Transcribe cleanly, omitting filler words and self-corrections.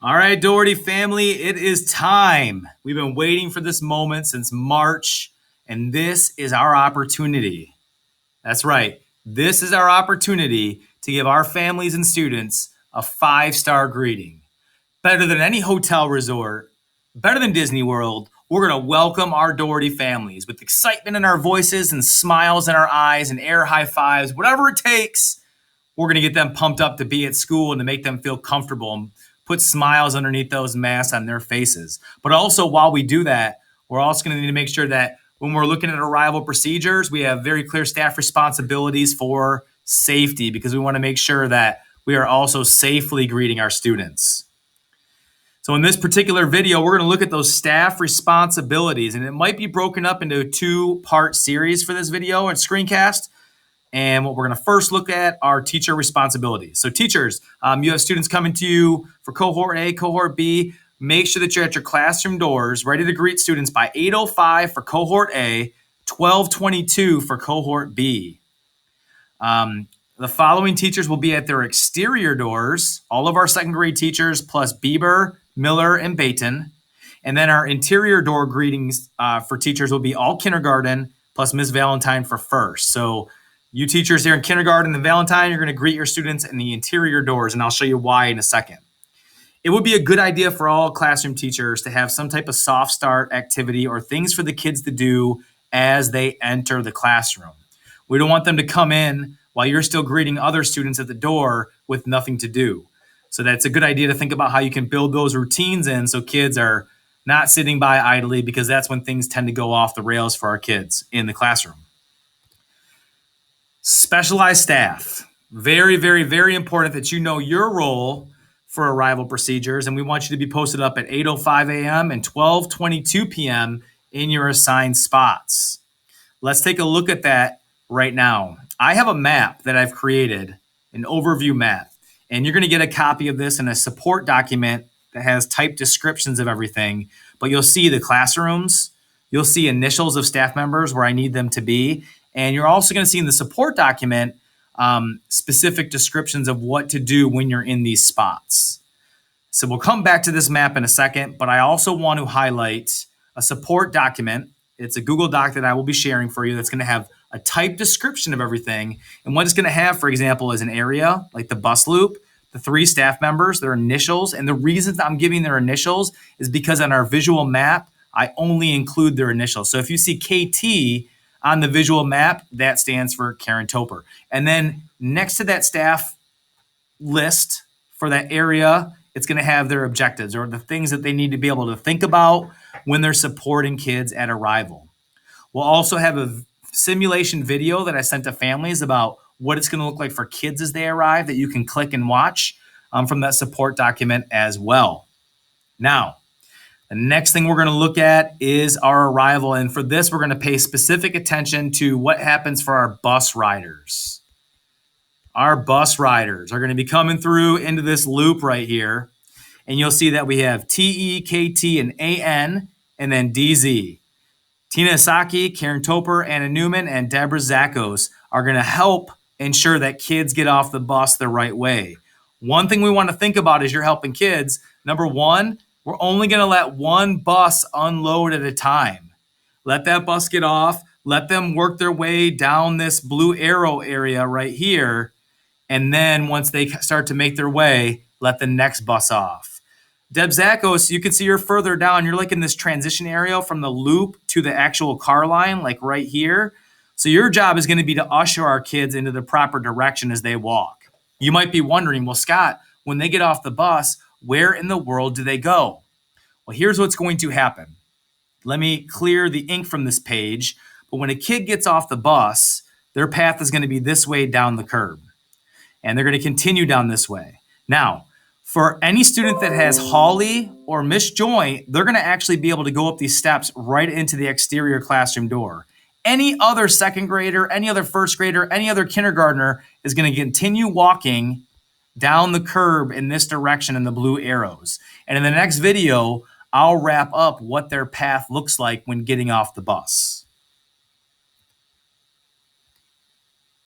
All right, Doherty family, it is time. We've been waiting for this moment since March, and this is our opportunity. That's right. This is our opportunity to give our families and students a 5-star greeting. Better than any hotel resort, better than Disney World, we're going to welcome our Doherty families with excitement in our voices and smiles in our eyes and air high fives, whatever it takes. We're going to get them pumped up to be at school and to make them feel comfortable and put smiles underneath those masks on their faces. But also, while we do that, we're also going to need to make sure that when we're looking at arrival procedures, we have very clear staff responsibilities for safety because we want to make sure that we are also safely greeting our students. So in this particular video, we're going to look at those staff responsibilities, and it might be broken up into a 2-part series for this video and screencast. And what we're going to first look at are teacher responsibilities. So teachers, you have students coming to you for cohort A, cohort B. Make sure that you're at your classroom doors, ready to greet students by 8:05 for cohort A, 12:22 for cohort B. The following teachers will be at their exterior doors, all of our second grade teachers plus Bieber, Miller, and Baton. And then our interior door greetings for teachers will be all kindergarten plus Ms. Valentine for first. So you teachers here in kindergarten and Valentine, you're going to greet your students in the interior doors, and I'll show you why in a second. It would be a good idea for all classroom teachers to have some type of soft start activity or things for the kids to do as they enter the classroom. We don't want them to come in while you're still greeting other students at the door with nothing to do. So that's a good idea to think about how you can build those routines in so kids are not sitting by idly, because that's when things tend to go off the rails for our kids in the classroom. Specialized staff. Very, very, very important that you know your role for arrival procedures, and we want you to be posted up at 8:05 a.m. and 12:22 p.m. in your assigned spots. Let's take a look at that right now. I have a map that I've created, an overview map, and you're going to get a copy of this in a support document that has typed descriptions of everything, but you'll see the classrooms, you'll see initials of staff members where I need them to be, and you're also going to see in the support document specific descriptions of what to do when you're in these spots. So we'll come back to this map in a second, but I also want to highlight a support document. It's a Google Doc that I will be sharing for you that's going to have a typed description of everything. And what it's going to have, for example, is an area like the bus loop, the 3 staff members, their initials. And the reason I'm giving their initials is because on our visual map, I only include their initials. So if you see KT on the visual map, that stands for Karen Toper. And then next to that staff list for that area, it's going to have their objectives or the things that they need to be able to think about when they're supporting kids at arrival. We'll also have a simulation video that I sent to families about what it's going to look like for kids as they arrive that you can click and watch from that support document as well. Now, the next thing we're going to look at is our arrival. And for this, we're going to pay specific attention to what happens for our bus riders. Our bus riders are going to be coming through into this loop right here. And you'll see that we have TE, KT, and AN, and then DZ. Tina Asaki, Karen Toper, Anna Newman, and Deborah Zakos are going to help ensure that kids get off the bus the right way. One thing we want to think about as you're helping kids, number one, we're only going to let one bus unload at a time. Let that bus get off. Let them work their way down this blue arrow area right here. And then once they start to make their way, let the next bus off. Deb Zakos, you can see you're further down. You're like in this transition area from the loop to the actual car line, like right here. So your job is going to be to usher our kids into the proper direction as they walk. You might be wondering, well, Scott, when they get off the bus, where in the world do they go? Well, here's what's going to happen. Let me clear the ink from this page. But when a kid gets off the bus, their path is going to be this way down the curb. And they're going to continue down this way. Now, for any student that has Holly or misjoint, they're going to actually be able to go up these steps right into the exterior classroom door. Any other second grader, any other first grader, any other kindergartner is going to continue walking down the curb in this direction in the blue arrows. And in the next video, I'll wrap up what their path looks like when getting off the bus.